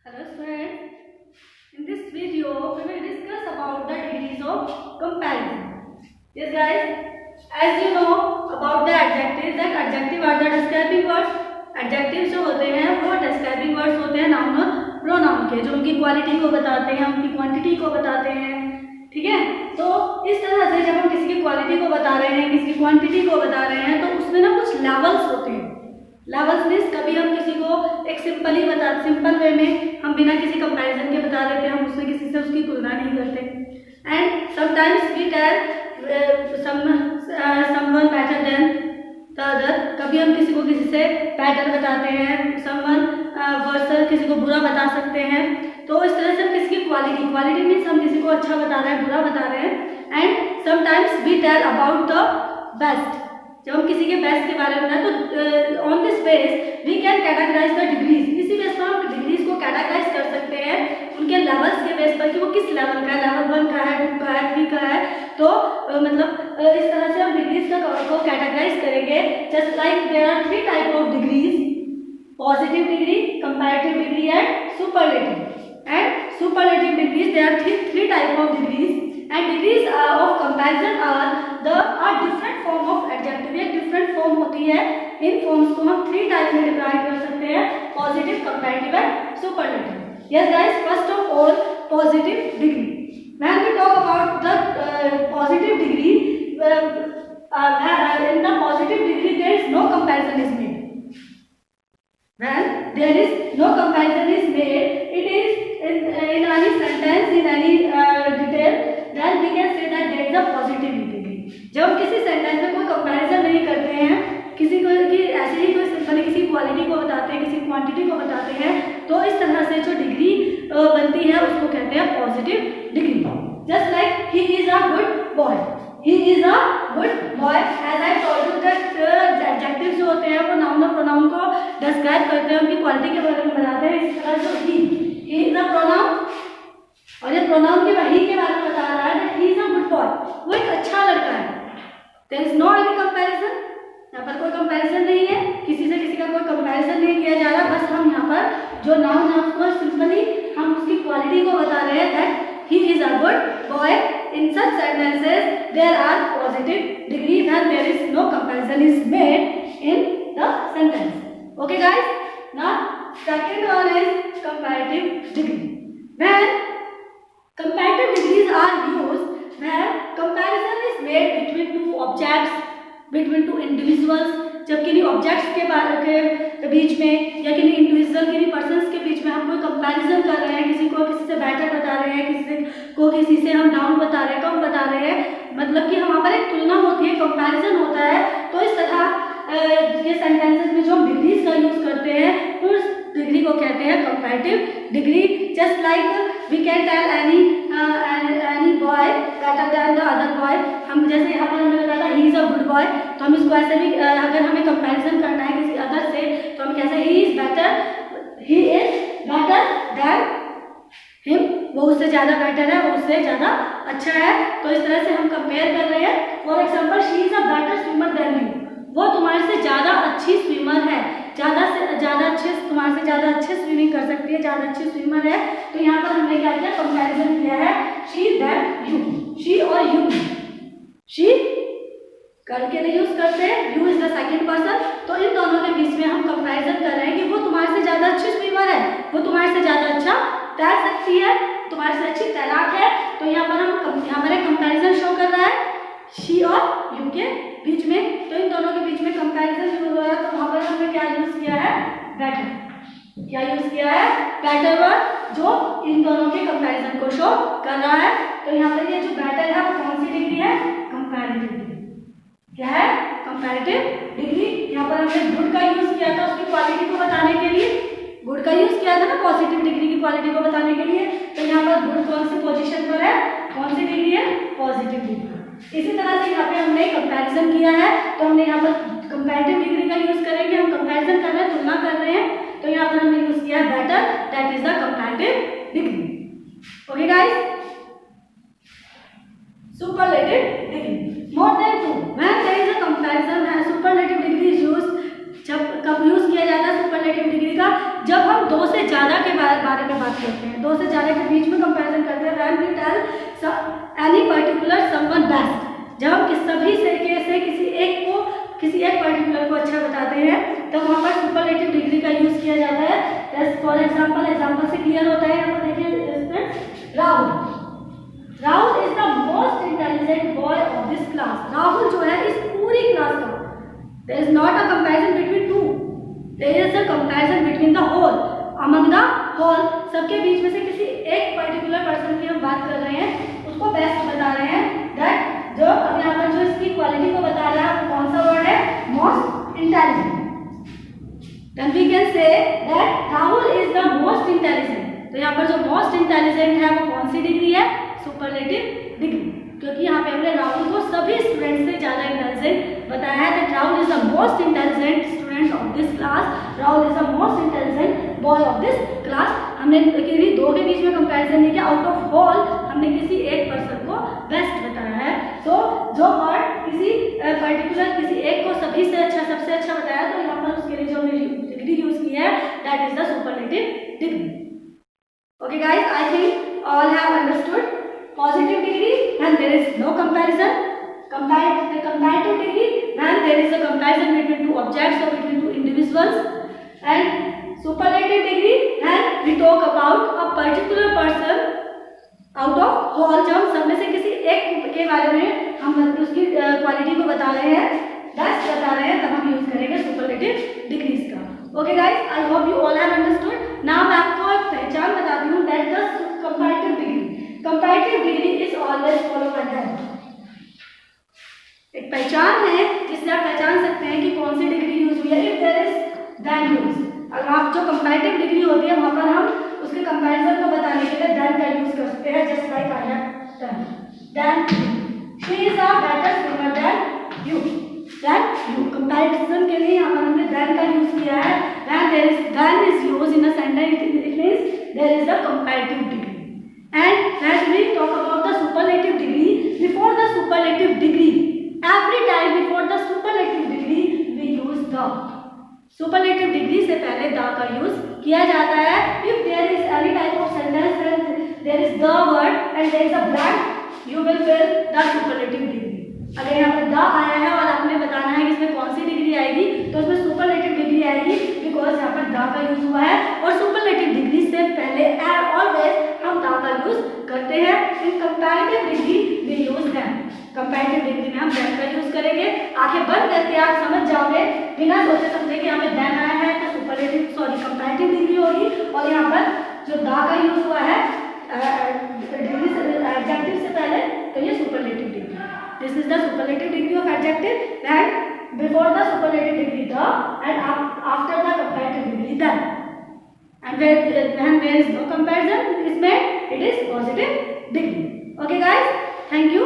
Hello students, in this video we will discuss about the degrees of comparison. Yes guys, as you know about the adjectives, that adjective are the describing words. Adjectives जो होते हैं वो describing words होते हैं noun और pronoun के, जो उनकी क्वालिटी को बताते हैं, उनकी क्वांटिटी को बताते हैं. ठीक है, तो इस तरह से जब हम किसी की क्वालिटी को बता रहे हैं, किसी की क्वांटिटी को बता रहे हैं, तो उसमें ना कुछ लेवल्स होते हैं. लेवल्स मीन्स कभी हम किसी को एक सिंपल वे में हम बिना किसी कंपैरिजन के बता देते हैं, हम उसमें किसी से उसकी तुलना नहीं करते. And sometimes we tell someone better than the other. कभी हम किसी को किसी से बेटर बताते हैं, समवन वर्सेस किसी को बुरा बता सकते हैं. तो इस तरह से हम किसी की क्वालिटी मीन्स हम किसी को अच्छा बता रहे हैं, बुरा बता रहे हैं. And sometimes we tell about the best. जब हम किसी के बेस्ट के बारे में बताएं तो on this base we can categorise the degrees. इसी बेस पर हम डिग्रीज को कैटेगराइज कर सकते हैं उनके लेवल्स के बेस पर कि वो किस लेवल का है, लेवल 1 का है, 2 का है, 3 का है. तो मतलब इस तरह से हम डिग्रीज को कैटेगराइज करेंगे. Just like there are 3 type of degrees: positive degree, comparative degree and superlative. And superlative degrees, there are 3 type of degrees. And degrees of comparison are different form of adjective. एक different form होती है. इन forms को हम 3 type में divide कर सकते हैं: positive, comparative and superlative. Yes guys, first of all positive degree. When we talk about the positive degree, in the positive degree there is no comparison is made. When there is no comparison is made, it is in any sentence, in any detail, then we can say that there is a positive degree. जब हम किसी sentence में कोई comparison नहीं करते हैं, किसी को कि ऐसे ही कोई सिंपली किसी क्वालिटी को बताते हैं, किसी क्वांटिटी को बताते हैं, तो इस तरह से जो डिग्री बनती है उसको कहते हैं positive degree. Just like he is a good boy. He is a good boy. As I told you that adjectives जो होते हैं वो नाउन और प्रोनाउन को डिस्क्राइब करते हैं, उनकी क्वालिटी के बारे में बताते हैं. इस तरह जो he is a pronoun, और ये प्रोनाउन के वही के बारे में बता रहा है that he is a good boy. वो एक अच्छा लड़का है. There is no any comparison. यहाँ पर कोई कंपैरिजन नहीं है, किसी से किसी का कोई कंपैरिजन नहीं किया जा रहा. बस हम यहाँ पर जो नाउन है उसको सिंपली हम उसकी क्वालिटी को बता रहे हैं that he is a good boy. In such sentences there are positive degree when there is no comparison is made in the sentence. Okay guys, now second one is comparative degree. When comparative degrees are used when comparison is made between 2 objects, between 2 individuals. जब किन्हीं objects के बीच में या किन्हीं individual, किन्हीं persons के बीच में हम कोई कंपैरिजन कर रहे हैं, किसी को किसी से बेटर बता रहे हैं, किसी से हम डाउन बता रहे हैं, कम बता रहे हैं, मतलब कि हमारे एक तुलना होती है, कंपैरिजन होता है. तो इस तरह ये सेंटेंसेस में जो हम डिग्रीज का यूज करते हैं उस डिग्री को कहते हैं comparative degree. Just like we can tell any boy better than the other boy. हम जैसे यहाँ पर हमने बताया ही इज अ गुड बॉय, तो हम इसको ऐसे भी अगर हमें कंपैरिजन करना है किसी अदर से तो हम कैसे he is better than him, वो उससे ज़्यादा बेटर है, वो उससे ज़्यादा अच्छा है. तो इस तरह से हम कंपेयर कर रहे हैं. For example, she is a better swimmer than you. वो तुम्हारे से ज़्यादा अच्छी स्विमर है, ज़्यादा से ज़्यादा अच्छे, तुम्हारे से ज़्यादा अच्छे स्विमिंग कर सकती है, ज़्यादा अच्छी स्विमर है. तो यहाँ पर हमने क्या किया, कंपैरिजन किया है शी देन यू. शी और यू, शी कल के लिए यूज करते हैं, you is the second person. तो इन दोनों के बीच में हम कंपैरिजन कर रहे हैं कि वो तुम्हारे से ज़्यादा अच्छी स्विमर है, वो तुम्हारे से ज़्यादा अच्छा तैर सकती है, तुम्हारे से अच्छी तैराक है. तो यहाँ पर हम हमारे कंपैरिजन शो कर रहा है शी और यू के बीच में. तो इन दोनों के बीच में कंपैरिजन शुरू हो रहा है. तो वहाँ पर हमने क्या यूज किया है, बेटर. क्या यूज किया है, बेटर वर्ड, जो इन दोनों के कंपैरिजन को शो कर रहा है. तो यहाँ पर ये जो बेटर है वो कौन सी डिग्री है, कंपैरेटिव डिग्री. क्या है, कंपैरेटिव डिग्री. यहाँ पर हमने गुड का यूज किया था उसकी क्वालिटी को बताने के लिए, गुड का यूज किया था ना पॉजिटिव डिग्री की क्वालिटी को बताने के लिए. तो यहाँ पर गुड कौन सी पोजीशन पर है, कौन सी डिग्री है, पॉजिटिव डिग्री. इसी तरह से यहाँ पे हमने कंपैरिजन किया है, तो हमने यहाँ पर कंपैरेटिव डिग्री का यूज करेंगे. हम कंपैरिजन कर रहे हैं, तुलना कर रहे हैं, तो यहाँ पर हमने यूज किया है better, that is the comparative degree. Okay guys, superlative degree, more than 2. When there is a comparison है, सुपरलेटिव डिग्री इज यूज्ड. जब कब यूज किया जाता है सुपरलेटिव डिग्री का, जब हम 2 से ज़्यादा के बारे बारे में बात करते हैं, दो से ज़्यादा के बीच में कंपैरिजन करते हैं। When we tell any particular someone best, जब हम सभी से किसी एक पर्टिकुलर को अच्छा बताते हैं तो वहाँ पर सुपरलेटिव डिग्री का यूज किया जाता है। फॉर एग्जाम्पल से क्लियर होता है। यहाँ पर देखिए इसमें Rahul is the most intelligent boy of this class. Rahul जो है इस पूरी क्लास का, there is not a comparison between two, there is a comparison between the whole, among the whole. सबके बीच में से किसी एक पर्टिकुलर पर्सन की हम बात कर रहे हैं, उसको बेस्ट बता रहे हैं। दैट जो अब यहाँ पर जो इसकी क्वालिटी को बता रहा है कौन सा वर्ड है, most intelligent. Then we can say that Rahul is the most intelligent. तो यहाँ पर जो मोस्ट इंटेलिजेंट है वो कौन सी डिग्री है, सुपरलेटिव डिग्री, क्योंकि यहाँ पे हमने राहुल को सभी स्टूडेंट से ज़्यादा इंटेलिजेंट बताया है। That Rahul is the most intelligent student of this class, Rahul is the most intelligent boy of this class. हमने किसी दो के बीच में कंपैरिजन नहीं किया, आउट ऑफ ऑल हमने किसी एक पर्सन को बेस्ट बताया है। तो जो वर्ड किसी पर्टिकुलर किसी एक को सभी से अच्छा सबसे अच्छा बताया, तो यहाँ पर उसके लिए जो हमने डिग्री यूज की है that is the superlative degree. Okay guys, I think all have understood positive degree when there is no comparison, comparative degree when there is a comparison between two objects or between two individuals, and superlative degree when we talk about a particular person out of whole, जब हम सब में से किसी एक के बारे में हम उसकी क्वालिटी को बता रहे हैं, बेस्ट बता रहे हैं, तब हम यूज करेंगे सुपरलेटिव डिग्रीज का। Okay guys, I hope you all have understood. Now मैं आपको एक पहचान बताती हूँ that the comparative degree, comparative degree is always follow by that. एक पहचान है जिससे आप पहचान सकते हैं कि कौन सी डिग्री यूज हुई है। If there is than use, अगर आप जो कंपैरेटिव डिग्री होती है वहां पर हम उसके कंपैरिजन को बताने के लिए देन का यूज कर सकते हैं, just like I have done. Than she is a better swimmer than you, than you कंपैरिजन के लिए यहाँ पर हमने देन का यूज किया है। When there is than is use in a sentence, it means there is a comparative degree. And when we talk about the superlative degree, before the superlative degree, every time before the superlative degree, we use the. Superlative degree से पहले the का use किया जाता है। If there is any type of sentence and there is the word and there is a blank, you will fill the superlative degree. अगर यहाँ पर the आया है और आपने बताना है कि इसमें कौन सी डिग्री आएगी, तो इसमें superlative डिग्री आएगी, बिकॉज यहाँ पर the का यूज हुआ है। और superlative डिग्री से पहले ऑलवेज हम the का यूज करते हैं। In comparative degree we use them, comparative degree में हम देम का यूज करेंगे। आंखें बंद करके आप समझ जाओगे बिना सोचे समझे कि हमें देम आया है तो सुपरलेटिव कंपैरेटिव डिग्री होगी, और यहाँ पर जो दा का यूज हुआ है डिग्री से एडजेक्टिव से पहले, तो ये superlative degree. This is the superlative degree of adjective, and before the superlative degree the, and after the comparative degree than. And when there is no comparison, इसमें it is positive degree. Okay guys, thank you.